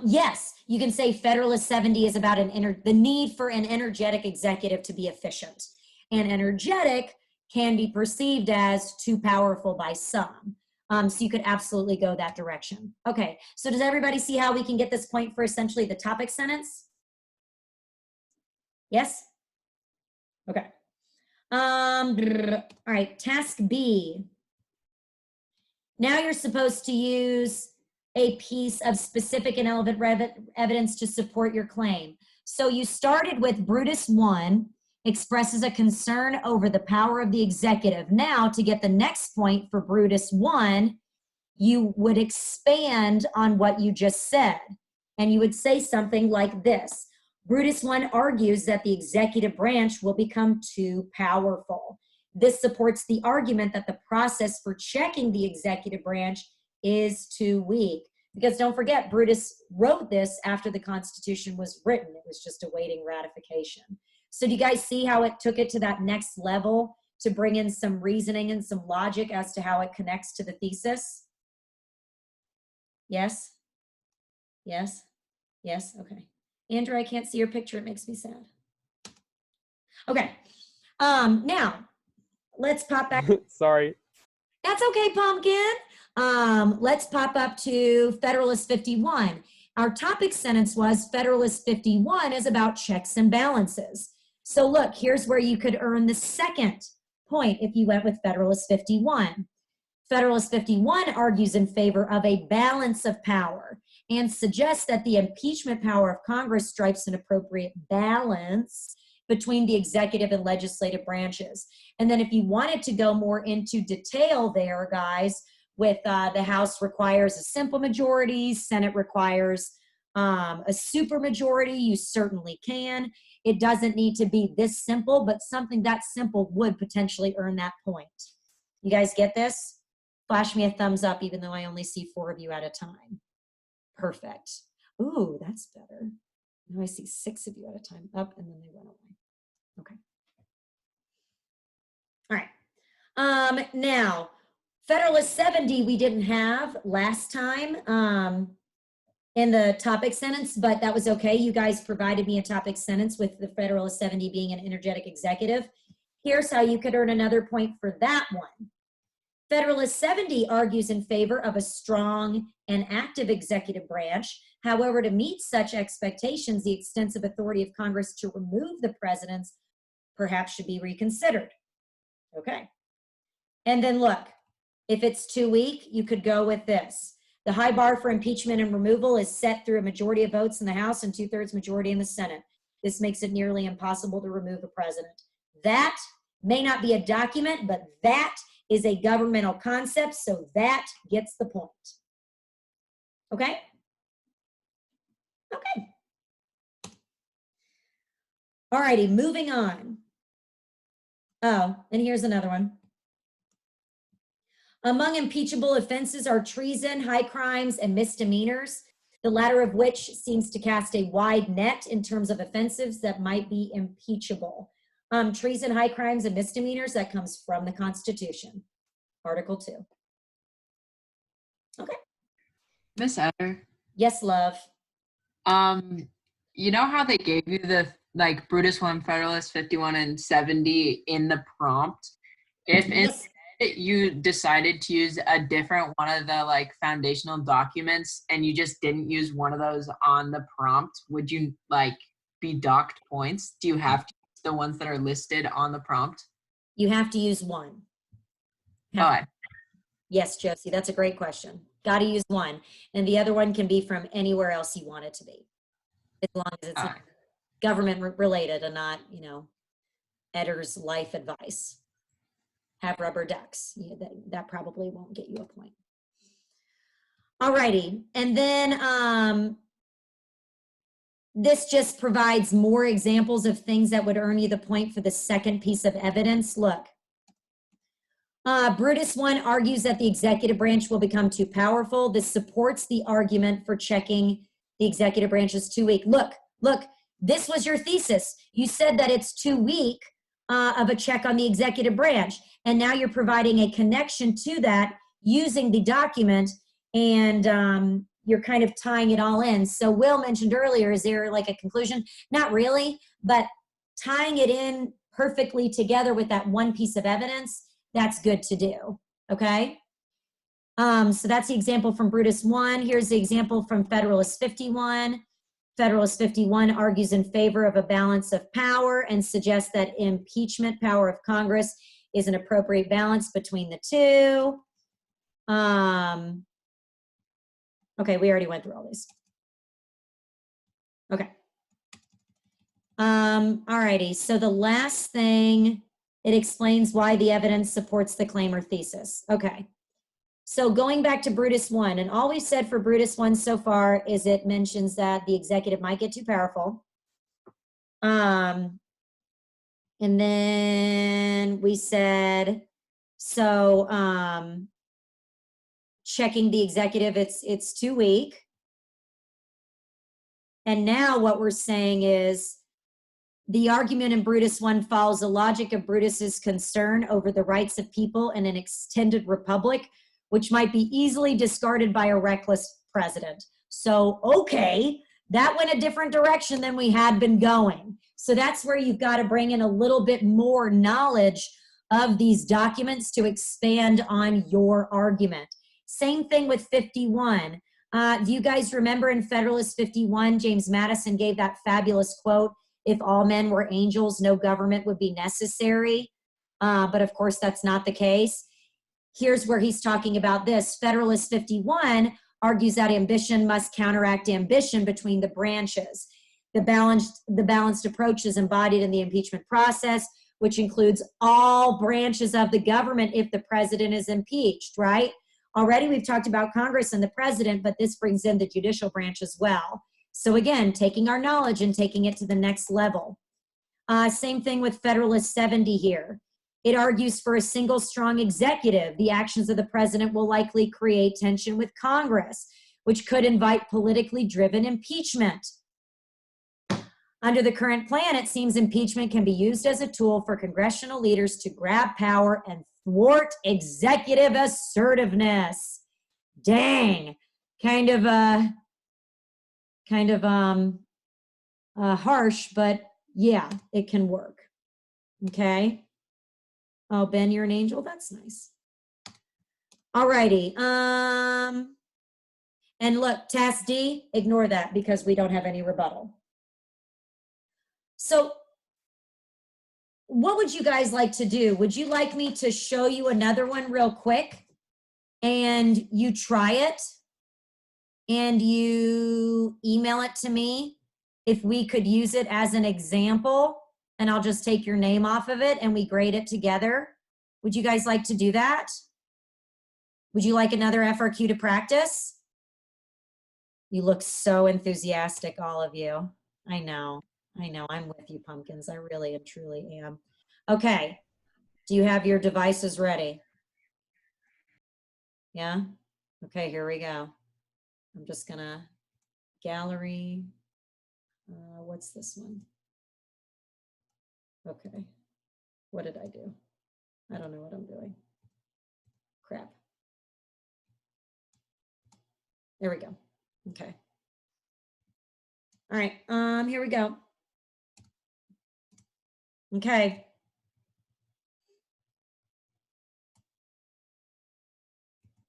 Yes, you can say Federalist 70 is about the need for an energetic executive to be efficient. And energetic can be perceived as too powerful by some. So you could absolutely go that direction. Okay, so does everybody see how we can get this point for essentially the topic sentence? Yes? Okay. All right, task B. Now you're supposed to use a piece of specific and relevant evidence to support your claim. So you started with Brutus 1, expresses a concern over the power of the executive. Now, to get the next point for Brutus 1, you would expand on what you just said. And you would say something like this. Brutus 1 argues that the executive branch will become too powerful. This supports the argument that the process for checking the executive branch is too weak. Because don't forget, Brutus wrote this after the Constitution was written. It was just awaiting ratification. So do you guys see how it took it to that next level to bring in some reasoning and some logic as to how it connects to the thesis? Yes? Yes? Yes? Okay. Andrew, I can't see your picture. It makes me sad. Okay. Now, let's pop back. Sorry. That's okay, Pumpkin. Let's pop up to Federalist 51. Our topic sentence was Federalist 51 is about checks and balances. So look, here's where you could earn the second point if you went with Federalist 51. Federalist 51 argues in favor of a balance of power and suggests that the impeachment power of Congress strikes an appropriate balance between the executive and legislative branches. And then if you wanted to go more into detail there, guys, with the House requires a simple majority, Senate requires a supermajority, you certainly can. It doesn't need to be this simple, but something that simple would potentially earn that point. You guys get this? Flash me a thumbs up, even though I only see 4 of you at a time. Perfect. Ooh, that's better. Now I see 6 of you at a time. Up, and then they run away. Okay. All right. Now, Federalist 70 we didn't have last time in the topic sentence, but that was okay. You guys provided me a topic sentence with the Federalist 70 being an energetic executive. Here's how you could earn another point for that one. Federalist 70 argues in favor of a strong and active executive branch. However, to meet such expectations, the extensive authority of Congress to remove the presidents perhaps should be reconsidered. Okay. And then look, if it's too weak, you could go with this. The high bar for impeachment and removal is set through a majority of votes in the House and 2/3 majority in the Senate. This makes it nearly impossible to remove a president. That may not be a document, but that is a governmental concept, so that gets the point. Okay? Okay. All righty, moving on. Oh, and here's another one. Among impeachable offenses are treason, high crimes, and misdemeanors, the latter of which seems to cast a wide net in terms of offenses that might be impeachable. Treason, high crimes, and misdemeanors, that comes from the Constitution, Article 2. Okay. Miss Etter, Yes, love. you know how they gave you the like Brutus 1, Federalist 51, and 70 in the prompt? If Yes. instead you decided to use a different one of the like foundational documents and you just didn't use one of those on the prompt, would you like be docked points? Do you have to use the ones that are listed on the prompt? You have to use one. Okay. Yes, Josie, that's a great question. Got to use one. And the other one can be from anywhere else you want it to be, as long as it's not government related and not, you know, Edder's life advice. Have rubber ducks. That probably won't get you a point. All righty. And then this just provides more examples of things that would earn you the point for the second piece of evidence. Look. Brutus 1 argues that the executive branch will become too powerful. This supports the argument for checking the executive branch is too weak. Look, this was your thesis. You said that it's too weak of a check on the executive branch. And now you're providing a connection to that using the document, and you're kind of tying it all in. So Will mentioned earlier, is there like a conclusion? Not really, but tying it in perfectly together with that one piece of evidence, that's good to do, okay? So that's the example from Brutus 1. Here's the example from Federalist 51. Federalist 51 argues in favor of a balance of power and suggests that impeachment power of Congress is an appropriate balance between the two. Okay, we already went through all these. Okay. All righty, so the last thing, it explains why the evidence supports the claim or thesis. Okay, so going back to Brutus 1, and all we've said for Brutus 1 so far is it mentions that the executive might get too powerful. And then we said, so checking the executive, it's too weak. And now what we're saying is, the argument in Brutus 1 follows the logic of Brutus's concern over the rights of people in an extended republic, which might be easily discarded by a reckless president. So, okay, that went a different direction than we had been going. So that's where you've got to bring in a little bit more knowledge of these documents to expand on your argument. Same thing with 51. Do you guys remember in Federalist 51, James Madison gave that fabulous quote, "If all men were angels, no government would be necessary." But of course, that's not the case. Here's where he's talking about this. Federalist 51 argues that ambition must counteract ambition between the branches. The balanced approach is embodied in the impeachment process, which includes all branches of the government if the president is impeached, right? Already we've talked about Congress and the president, but this brings in the judicial branch as well. So again, taking our knowledge and taking it to the next level. Same thing with Federalist 70 here. It argues for a single strong executive. The actions of the president will likely create tension with Congress, which could invite politically driven impeachment. Under the current plan, it seems impeachment can be used as a tool for congressional leaders to grab power and thwart executive assertiveness. Dang, kind of harsh, but yeah, it can work. Okay. Oh, Ben, you're an angel. That's nice. All righty. And look, task D, ignore that because we don't have any rebuttal. So what would you guys like to do? Would you like me to show you another one real quick and you try it and you email it to me if we could use it as an example, and I'll just take your name off of it and we grade it together? Would you guys like to do that? Would you like another FRQ to practice? You look so enthusiastic, all of you. I know, I'm with you, pumpkins. I really and truly am. Okay, do you have your devices ready? Yeah? Okay, here we go. I'm just gonna gallery. What's this one? Okay, what did I do? I don't know what I'm doing. Crap. There we go. Okay. All right, here we go. Okay.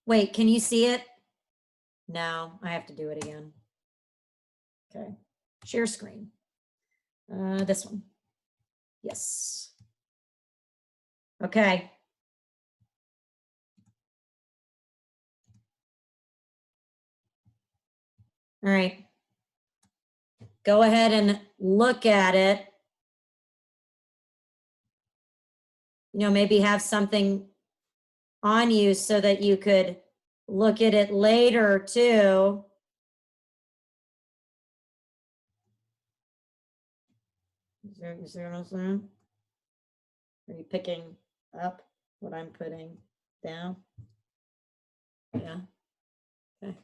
Wait, can you see it? No, I have to do it again. Okay, share screen. This one. Yes. Okay. All right. Go ahead and look at it. You know, maybe have something on you so that you could look at it later too. You see what I'm saying? Are you picking up what I'm putting down? Yeah. Okay.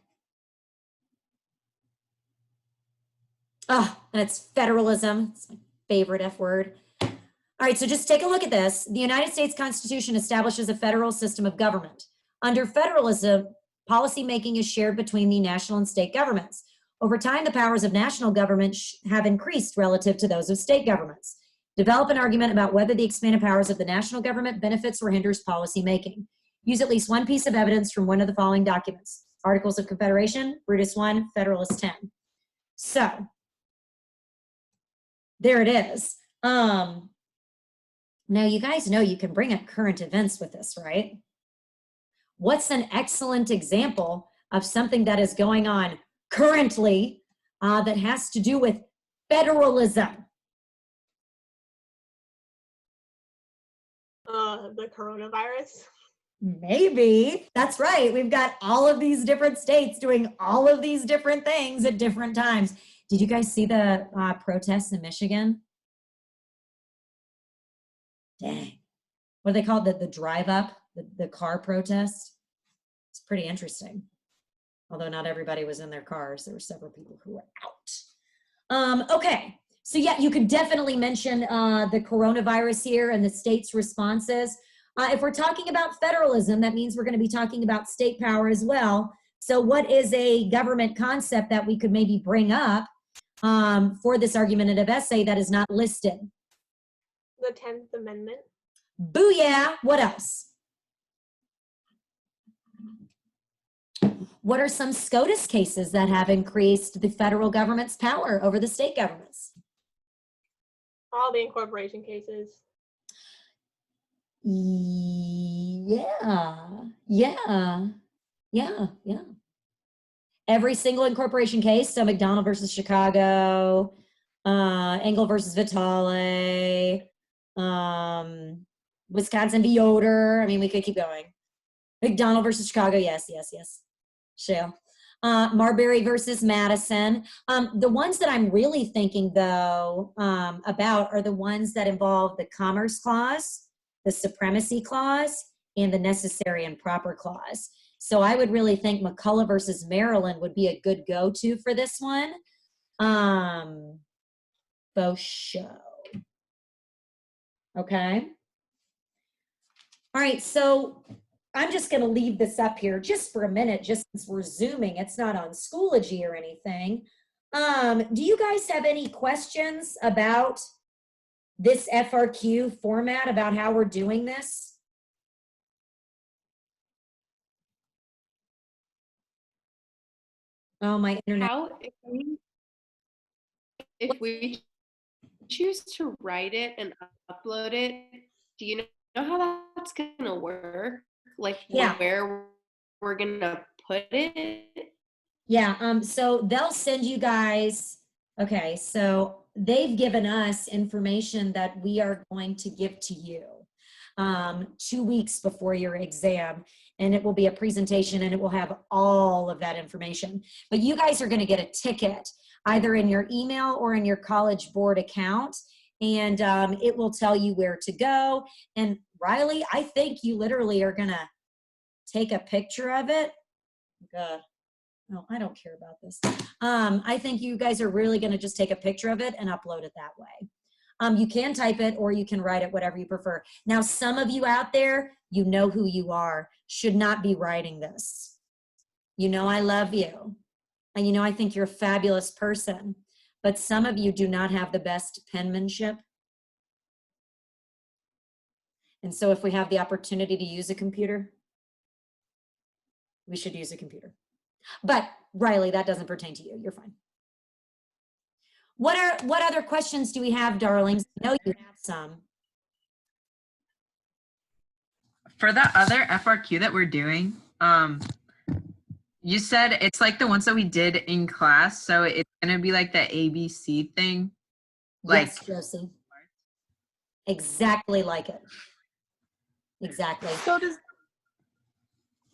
Oh, and it's federalism. It's my favorite F word. All right, so just take a look at this. The United States Constitution establishes a federal system of government. Under federalism, policymaking is shared between the national and state governments. Over time, the powers of national government have increased relative to those of state governments. Develop an argument about whether the expanded powers of the national government benefits or hinders policymaking. Use at least one piece of evidence from one of the following documents: Articles of Confederation, Brutus 1, Federalist 10. So, there it is. Now, you guys know you can bring up current events with this, right? What's an excellent example of something that is going on currently that has to do with federalism? The coronavirus. Maybe. That's right. We've got all of these different states doing all of these different things at different times. Did you guys see the protests in Michigan? Dang. What do they call it? The drive up, the car protest? It's pretty interesting. Although not everybody was in their cars. There were several people who were out. Okay. So yeah, you could definitely mention the coronavirus here and the state's responses. If we're talking about federalism, that means we're going to be talking about state power as well. So what is a government concept that we could maybe bring up for this argumentative essay that is not listed? The 10th Amendment. Booyah. What else? What are some SCOTUS cases that have increased the federal government's power over the state governments? All the incorporation cases. Yeah. Every single incorporation case. So McDonald versus Chicago, Engel versus Vitale, Wisconsin v. Yoder. I mean, we could keep going. McDonald versus Chicago. Yes. Shale. Marbury versus Madison. The ones that I'm really thinking, though, about are the ones that involve the Commerce Clause, the Supremacy Clause, and the Necessary and Proper Clause. So I would really think McCullough versus Maryland would be a good go-to for this one. Faux show. Okay. All right, so I'm just going to leave this up here just for a minute, just since we're Zooming. It's not on Schoology or anything. Do you guys have any questions about this FRQ format, about how we're doing this? Oh, my internet. How, if we choose to write it and upload it, do you know how that's gonna work? Like Yeah. where we're gonna put it? Yeah, so they'll send you guys, okay, so they've given us information that we are going to give to you 2 weeks before your exam, and it will be a presentation and it will have all of that information. But you guys are gonna get a ticket either in your email or in your College Board account, and it will tell you where to go. And Riley, I think you literally are gonna take a picture of it. God. No, I don't care about this. I think you guys are really going to just take a picture of it and upload it that way. You can type it or you can write it, whatever you prefer. Now, some of you out there, you know who you are, should not be writing this. You know I love you. And you know I think you're a fabulous person. But some of you do not have the best penmanship. And so if we have the opportunity to use a computer, we should use a computer. But Riley, that doesn't pertain to you. You're fine. What other questions do we have, darlings? I know you have some. For the other FRQ that we're doing, you said it's like the ones that we did in class, so it's gonna be like the ABC thing. Like, yes, Josie. Exactly like it. Exactly. So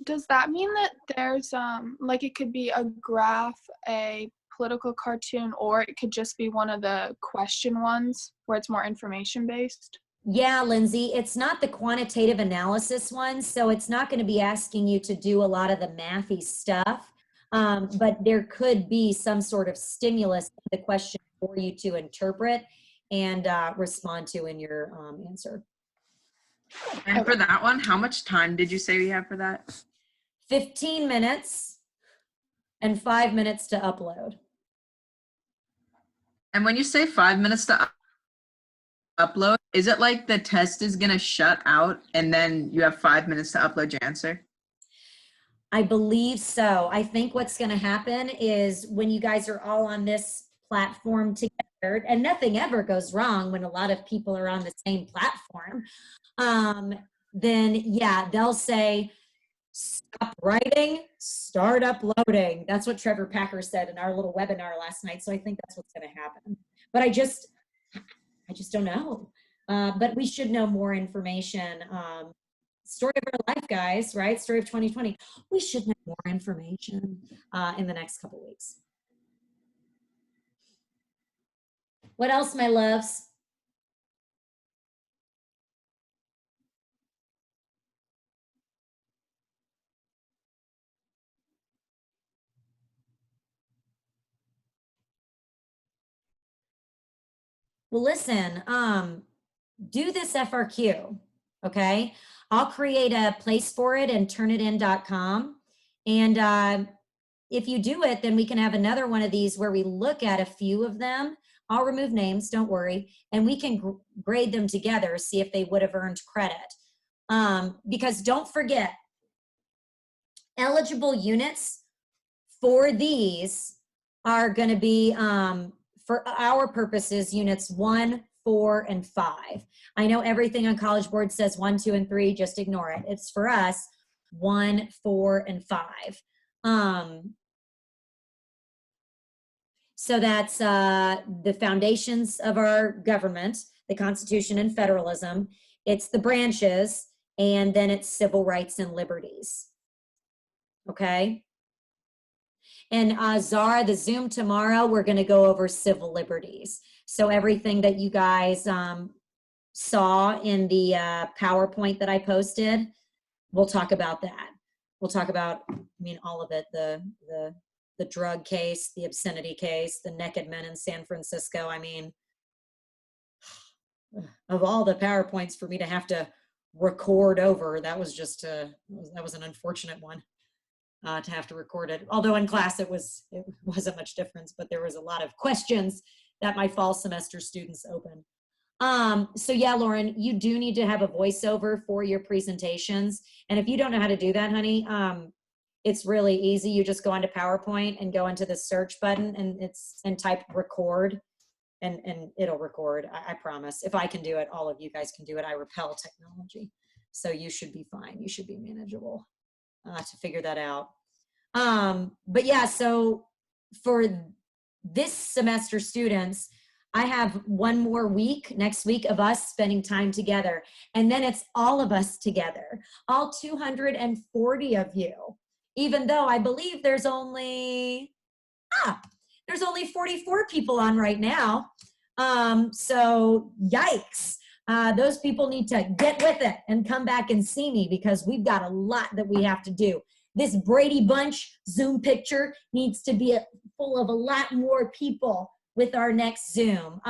does that mean that there's like it could be a graph, a political cartoon, or it could just be one of the question ones where it's more information based? Yeah, Lindsay, it's not the quantitative analysis one, so it's not going to be asking you to do a lot of the mathy stuff, but there could be some sort of stimulus in the question for you to interpret and respond to in your answer. and for that one, how much time did you say we have for that? 15 minutes and 5 minutes to upload. And when you say 5 minutes to upload, is it like the test is going to shut out and then you have 5 minutes to upload your answer? I believe so. I think what's going to happen is when you guys are all on this platform together, and nothing ever goes wrong when a lot of people are on the same platform, then yeah, they'll say, stop writing, start uploading. That's what Trevor Packer said in our little webinar last night. So I think that's what's going to happen. But I just don't know. But we should know more information. Story of our life, guys, right? Story of 2020. We should know more information in the next couple weeks. What else, my loves? Well, listen, do this FRQ, okay? I'll create a place for it and turnitin.com. And if you do it, then we can have another one of these where we look at a few of them I'll remove names, don't worry, and we can grade them together, see if they would have earned credit. Because don't forget, eligible units for these are going to be, for our purposes, units 1, 4, and 5. I know everything on College Board says 1, 2, and 3, just ignore it. It's for us 1, 4, and 5. So that's the foundations of our government, the Constitution and federalism. It's the branches, and then it's civil rights and liberties. Okay? And Zara, the Zoom tomorrow, we're going to go over civil liberties. So everything that you guys saw in the PowerPoint that I posted, we'll talk about that. We'll talk about, I mean, all of it, the drug case, the obscenity case, the naked men in San Francisco. I mean, of all the PowerPoints for me to have to record over, that was just that was an unfortunate one to have to record it. Although in class it wasn't much difference, but there was a lot of questions that my fall semester students opened. So yeah, Lauren, you do need to have a voiceover for your presentations. And if you don't know how to do that, honey, it's really easy. You just go onto PowerPoint and go into the search button and type record and it'll record. I promise. If I can do it, all of you guys can do it. I repel technology. So you should be fine. You should be manageable to figure that out. But yeah, so for this semester students, I have one more week next week of us spending time together. And then it's all of us together, all 240 of you, even though I believe there's only 44 people on right now. So yikes. Those people need to get with it and come back and see me because we've got a lot that we have to do. This Brady Bunch Zoom picture needs to be full of a lot more people with our next Zoom.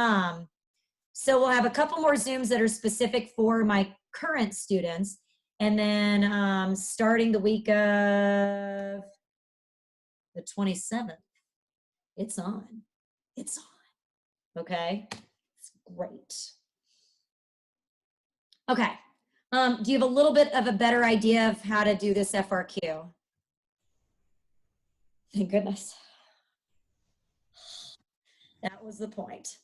So we'll have a couple more Zooms that are specific for my current students. And then starting the week of the 27th, it's on. It's on. Okay? It's great. Okay. Do you have a little bit of a better idea of how to do this FRQ? Thank goodness. That was the point.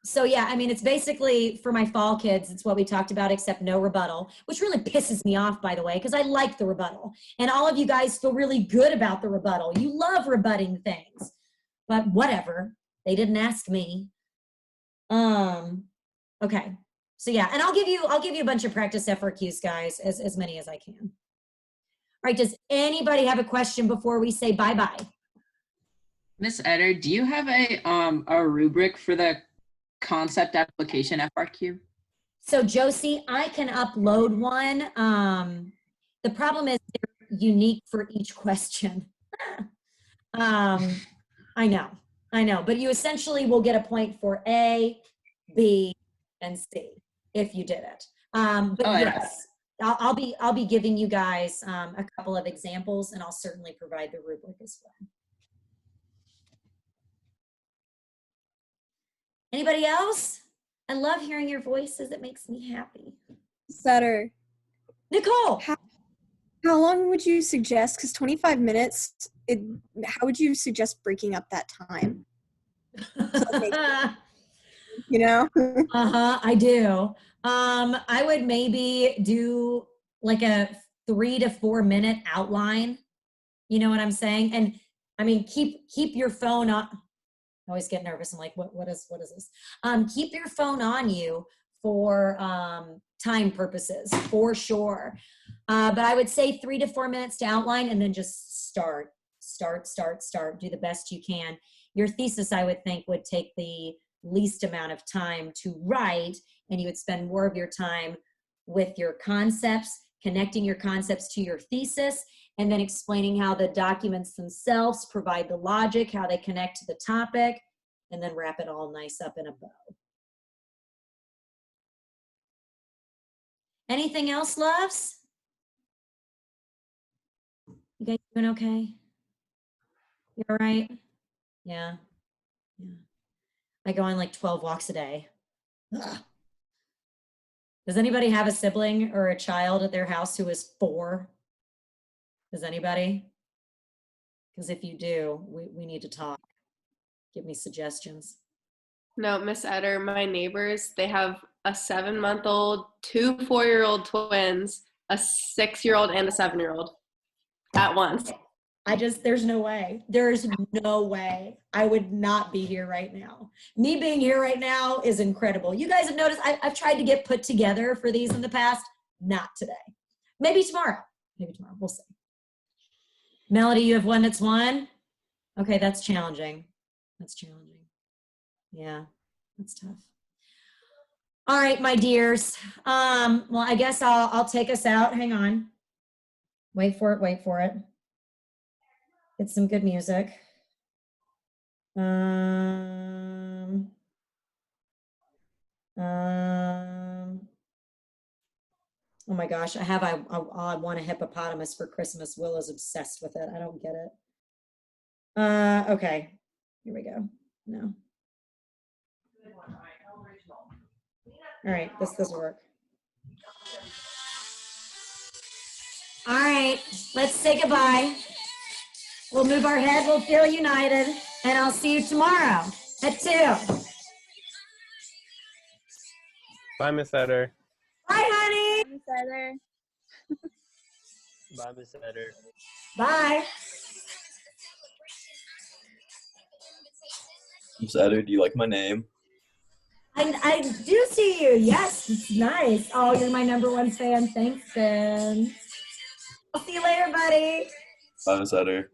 So yeah, I mean, it's basically for my fall kids, it's what we talked about, except no rebuttal, which really pisses me off, by the way, because I like the rebuttal. And all of you guys feel really good about the rebuttal. You love rebutting things, but whatever. They didn't ask me. Okay. So yeah, and I'll give you a bunch of practice FRQs, guys, as many as I can. All right, does anybody have a question before we say bye-bye? Miss Eder, do you have a rubric for the concept application FRQ? So Josie, I can upload one. The problem is they're unique for each question. I know, but you essentially will get a point for A, B, and C if you did it. But yes, I'll be giving you guys a couple of examples, and I'll certainly provide the rubric as well. Anybody else? I love hearing your voices. It makes me happy. Better. Nicole. How long would you suggest? Because 25 minutes, how would you suggest breaking up that time? You know? I do. I would maybe do like a 3 to 4 minute outline. You know what I'm saying? And I mean, keep your phone on. I always get nervous. I'm like, what is this? Keep your phone on you for time purposes, for sure. But I would say 3 to 4 minutes to outline, and then just start. Do the best you can. Your thesis, I would think, would take the least amount of time to write, and you would spend more of your time with your concepts, connecting your concepts to your thesis, and then explaining how the documents themselves provide the logic, how they connect to the topic, and then wrap it all nice up in a bow. Anything else, loves? You guys doing okay? You all right? Yeah. I go on like 12 walks a day. Ugh. Does anybody have a sibling or a child at their house who is 4? Does anybody? Because if you do, we need to talk. Give me suggestions. No, Miss Eder, my neighbors, they have a 7-month-old, 2 4-year-old twins, a 6-year-old, and a 7-year-old at once. There's no way. There's no way I would not be here right now. Me being here right now is incredible. You guys have noticed I've tried to get put together for these in the past. Not today. Maybe tomorrow. Maybe tomorrow. We'll see. Melody, you have one that's 1? Okay, that's challenging. That's challenging. Yeah, that's tough. All right, my dears. Well, I guess I'll take us out. Hang on. Wait for it, wait for it. Get some good music. Oh my gosh, I want a hippopotamus for Christmas. Willow's obsessed with it. I don't get it. Okay, here we go. No. All right, this will work. All right, let's say goodbye. We'll move our head, we'll feel united, and I'll see you tomorrow at 2. Bye, Miss Eder. Bye, honey. Miss Eder. Bye, Miss Eder. Bye. Miss Eder, do you like my name? I do see you. Yes, it's nice. Oh, you're my #1 fan. Thanks, Ben. I'll see you later, buddy. Bye, Miss Eder.